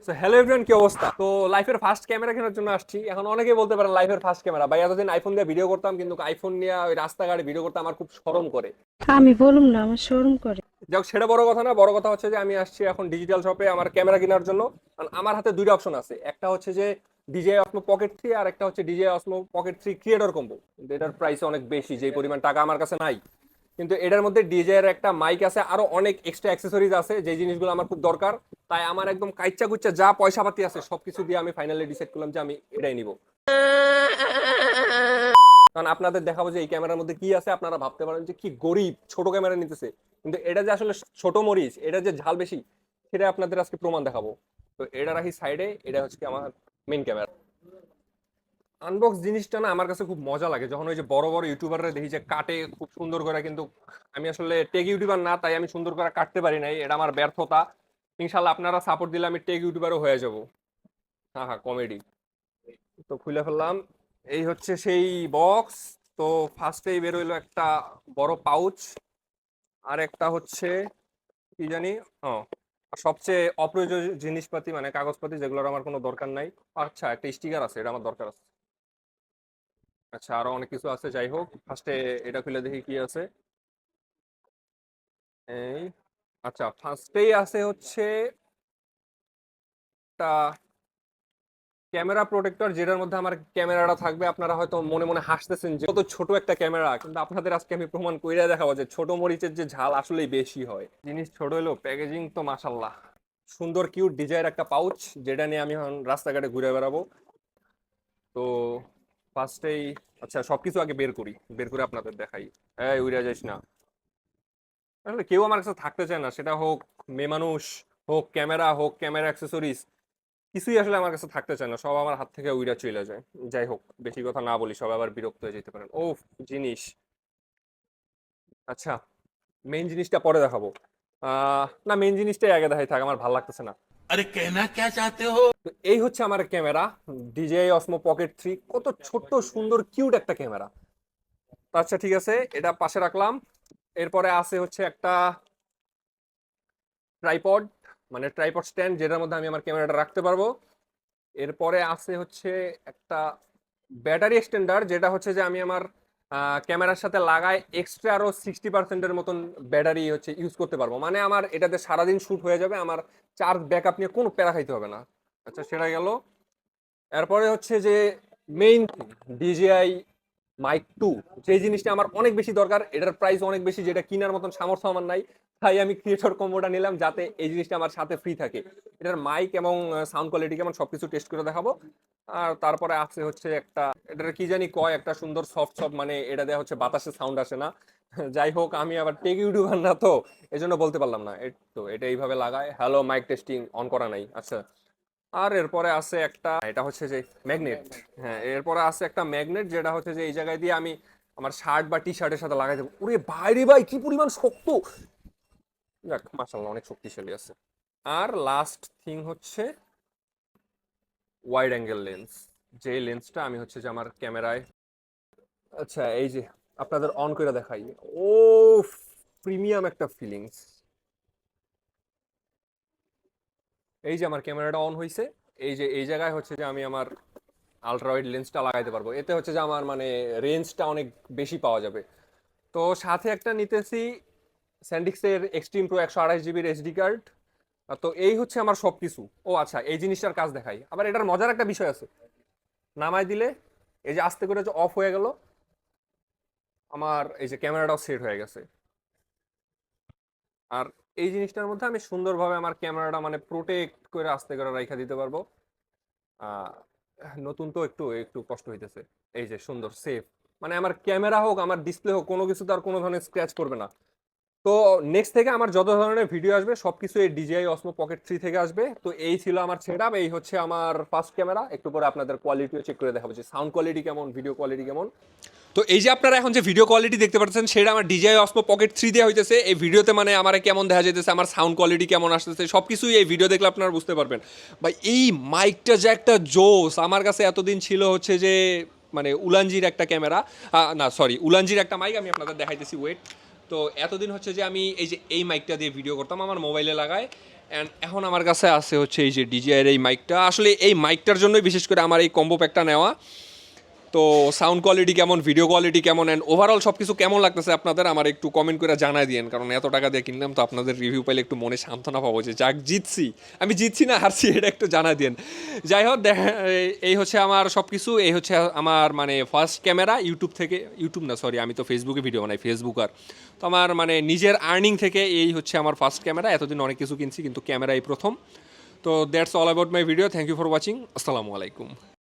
So hello everyone, কি অবস্থা? তো লাইফের ফার্স্ট ক্যামেরা কেনার জন্য আসছি। এখন অনেকেই বলতে পারেন লাইফের ফার্স্ট ক্যামেরা ভাই, এতদিন আইফোন দিয়ে ভিডিও করতাম, কিন্তু আইফোন নিয়ে ওই রাস্তাঘাটে ভিডিও করতে আমার খুব শরম করে। আমি বলুম না আমার শোরুম করে। যাক, সেটা বড় কথা না। বড় কথা হচ্ছে যে আমি আসছি এখন ডিজিটাল শপে আমার ক্যামেরা কেনার জন্য। কারণ আমার হাতে দুইটা অপশন আছে, একটা হচ্ছে যে ডিজে অসমো পকেট থ্রি, আর একটা হচ্ছে DJI Osmo Pocket three creator combo. কিন্তু এটার প্রাইস অনেক বেশি, যেই পরিমাণ টাকা আমার কাছে নাই। কিন্তু এটার মধ্যে ডিজে এর একটা মাইক আছে, আরো অনেক এক্সট্রা অ্যাক্সেসরিজ আছে, যে জিনিসগুলো আমার খুব দরকার। তাই আমার একদম কাইচ্চা কুচ্চা যা পয়সা পাতি আছে সবকিছু দিয়ে আমি ফাইনালি ডিসাইড করলাম যে আমি এটাই নিব। কারণ আপনাদের দেখাবো যে এই ক্যামেরার মধ্যে কি আছে। আপনারা ভাবতে পারেন যে কি গরিব ছোট ক্যামেরা নিতেছে, কিন্তু এটা যে আসলে ছোট মরিচ, এটা যে ঝাল বেশি, সেটা আপনাদের আজকে প্রমাণ দেখাবো। তো এটা রাখি সাইডে, এটা হচ্ছে কি আমার মেইন ক্যামেরা। আনবক্স জিনিসটা না আমার কাছে খুব মজা লাগে, যখন ওই যে বড় বড় ইউটিউবাররা দেখি যে কাটে খুব সুন্দর করে, কিন্তু আমি আসলে টেক ইউটিউবার না, তাই আমি সুন্দর করে কাটতে পারি নাই, এটা আমার ব্যর্থতা। ইনশাল্লাহ আপনারা সাপোর্ট দিলে আমি টেক ইউটিউবারও হয়ে যাব। হ্যাঁ হ্যাঁ, কমেডি। তো খুলে ফেললাম, এই হচ্ছে সেই বক্স। তো ফার্স্টেই বের হইলো একটা বড় পাউচ, আর একটা হচ্ছে কি জানি, ও, আর সবচেয়ে অপ্রয়োজনীয় জিনিসপাতি মানে কাগজপাতি, যেগুলোর আমার কোনো দরকার নাই। আচ্ছা, একটা স্টিকার আছে, এটা আমার দরকার আছে। আচ্ছা, আরো অনেক কিছু আছে, যাই হোক ফার্স্টে এটা খুলে দেখি কি আছে। এই, আচ্ছা, ফার্স্টেই আছে হচ্ছে একটা ক্যামেরা প্রোটেক্টর, যেটার মধ্যে আমার ক্যামেরাটা থাকবে। আপনারা হয়তো মনে মনে হাসতেছেন যে কত ছোট একটা ক্যামেরা, কিন্তু আপনাদের আজকে আমি প্রমাণ কইরা দেখাবো যে ছোট মরিচের যে ঝাল আসলেই বেশি হয়। জিনিস ছোট হলেও প্যাকেজিং তো মাশাল্লাহ সুন্দর, কিউট ডিজাইনের একটা পাউচ, যেটা নিয়ে আমি এখন রাস্তাঘাটে ঘুরে বেড়াবো। তো ফার্স্টেই, আচ্ছা সবকিছু আগে বের করি, বের করে আপনাদের দেখাই। এই উড়ে যাইস না। আসলে কেউ আমার কাছে থাকতে চায় না, সেটা হোক মেয়ে মানুষ, হোক ক্যামেরা, হোক ক্যামেরা অ্যাক্সেসরিজ, কিছুই আসলে আমার কাছে থাকতে চায় না, সব আমার হাত থেকে উইরা চলে যায়। যাই হোক, বেশি কথা না বলি, সব আবার বিরক্ত হয়ে যেতে পারেন। ও, জিনিস, আচ্ছা মেইন জিনিসটা পরে দেখাবো। না, মেইন জিনিসটাই আগে দেখাই থাক, আমার ভালো লাগতেছে না। अरे कहना क्या चाहते हो। তো এই হচ্ছে আমার ক্যামেরা, ডিজেআই অসমো পকেট থ্রি। কত ছোট্ট সুন্দর কিউট একটা ক্যামেরা। আচ্ছা ঠিক আছে, এটা পাশে রাখলাম। এরপরে আছে হচ্ছে একটা ট্রাইপড, মানে ট্রাইপড স্ট্যান্ড, যেটার মধ্যে আমি আমার ক্যামেরাটা রাখতে পারবো। এরপরে আছে হচ্ছে একটা ব্যাটারি এক্সটেন্ডার, যেটা হচ্ছে যে আমি আমার ক্যামেরার সাথে লাগায় এক্সট্রা আরো 60%-এর মতন ব্যাটারি হচ্ছে ইউজ করতে পারবো। মানে আমার এটাতে সারাদিন শুট হয়ে যাবে, আমার চার্জ ব্যাকআপ নিয়ে কোনো প্যারা খাইতে হবে না। আচ্ছা, সেটা গেল। এরপরে হচ্ছে যে মেইন ডিজিআই মাইক টু, যে জিনিসটা আমার অনেক বেশি দরকার। এটার প্রাইস অনেক বেশি, যেটা কেনার মতন সামর্থ্য আমার নাই। তাই আমি ক্রিয়েটর কম্বোটা নিলাম, যাতে এই জিনিসটা আমার সাথে ফ্রি থাকে। এটার মাইক এবং সাউন্ড কোয়ালিটি কেমন সবকিছু টেস্ট করে দেখাবো। আর তারপরে আছে হচ্ছে একটা, এটার কি জানি কয়, একটা সুন্দর সফট সফট, মানে এটা দেওয়া হচ্ছে বাতাসে সাউন্ড আসে না। যাই হোক, আমি আবার টেক ইউটিউবার না, তো এই জন্য বলতে পারলাম না। তো এটা এইভাবে লাগায়, হ্যালো মাইক টেস্টিং অন করা নাই। আচ্ছা, আর এরপরে আছে একটা, এটা হচ্ছে যে ম্যাগনেট। হ্যাঁ, এরপরে আছে একটা ম্যাগনেট, যেটা হচ্ছে যে এই জায়গায় দিয়ে আমি আমার শার্ট বা টি শার্টের সাথে লাগাই দেবো। ওরে ভাই রে ভাই, কি পরিমাণ শক্ত! যাক, মাশাআল্লাহ, অনেক শক্তিশালী আছে। আর লাস্ট থিং হচ্ছে ওয়াইড অ্যাঙ্গেল লেন্স, যে লেন্সটা আমি হচ্ছে যে আমার ক্যামেরায়, আচ্ছা এই যে আপনাদের অন করে দেখাই। ও, প্রিমিয়াম একটা ফিলিংস। এই যে আমার ক্যামেরাটা অন হয়েছে, এই যে এই জায়গায় হচ্ছে যে আমি আমার আলট্রা ওয়াইড লেন্সটা লাগাইতে পারবো। এতে হচ্ছে যে আমার মানে রেঞ্জটা অনেক বেশি পাওয়া যাবে। তো সাথে একটা নিতেছি স্যান্ডিক্সের এক্সট্রিম প্রো 128 জিবির এসডি কার্ড। তো এই হচ্ছে আমার সবকিছু। ও আচ্ছা, এই জিনিসটার কাজ দেখাই। আবার এটার মজার একটা বিষয় আছে, নামাই দিলে এই যে আস্তে করে যে অফ হয়ে গেল, আমার এই যে ক্যামেরাটাও সেট হয়ে গেছে। আর এই জিনিসটার মধ্যে আমি সুন্দরভাবে আমার ক্যামেরাটা মানে প্রোটেক্ট করে আস্তে করে রাইখা দিতে পারবো। আহ, নতুন তো একটু একটু কষ্ট হইতেছে। এই যে সুন্দর সেফ, মানে আমার ক্যামেরা হোক আমার ডিসপ্লে হোক, কোনো কিছু তার কোনো ধরনের স্ক্র্যাচ করবে না। তো নেক্সট থেকে আমার যত ধরনের ভিডিও আসবে সবকিছু এই ডিজিআই অসমো পকেট থ্রি থেকে আসবে। তো এই ছিল আমার সেটআপ, এই হচ্ছে আমার ফার্স্ট ক্যামেরা। একটু পরে আপনাদের কোয়ালিটিও চেক করে দেখাবো যে সাউন্ড কোয়ালিটি কেমন, ভিডিও কোয়ালিটি কেমন। তো এই যে আপনারা এখন যে ভিডিও কোয়ালিটি দেখতে পাচ্ছেন, সেটা আমার ডিজিআই অসমো পকেট থ্রি দিয়ে হইতেছে। এই ভিডিওতে মানে আমার কেমন দেখা যাইতেছে, আমার সাউন্ড কোয়ালিটি কেমন আসতেছে, সব কিছুই এই ভিডিও দেখলে আপনারা বুঝতে পারবেন। ভাই এই মাইকটা যে একটা জোস, আমার কাছে এতদিন ছিল হচ্ছে যে মানে উলানজির একটা ক্যামেরা, না সরি, উলানজির একটা মাইক, আমি আপনাদের দেখাইতেছি ওয়েট। তো এতদিন হচ্ছে যে আমি এই যে এই মাইকটা দিয়ে ভিডিও করতাম, আমার মোবাইলে লাগায়। অ্যান্ড এখন আমার কাছে আছে হচ্ছে এই যে ডিজিআইয়ের এই মাইকটা, আসলে এই মাইকটার জন্যই বিশেষ করে আমার এই কম্বো প্যাকটা নেওয়া। তো সাউন্ড কোয়ালিটি কেমন, ভিডিও কোয়ালিটি কেমন, অ্যান্ড ওভারঅল সব কিছু কেমন লাগতেছে আপনাদের আমার একটু কমেন্ট করে জানাই দিন, কারণ এত টাকা দিয়ে কিনলাম তো আপনাদের রিভিউ পাইলে একটু মনে সান্ত্বনা পাবো যে যাক জিতছি, আমি জিতছি না হারছি এটা একটু জানাই দিন। যাই হোক এই হচ্ছে আমার সব কিছু, এই হচ্ছে আমার মানে ফার্স্ট ক্যামেরা ইউটিউব না সরি, আমি তো ফেসবুকে ভিডিও বানাই, ফেসবুকার। তো আমার মানে নিজের আর্নিং থেকে এই হচ্ছে আমার ফার্স্ট ক্যামেরা, এতদিন অনেক কিছু কিনছি কিন্তু ক্যামেরা এই প্রথম। তো that's all about my video, thank you for watching, আসসালামু আলাইকুম।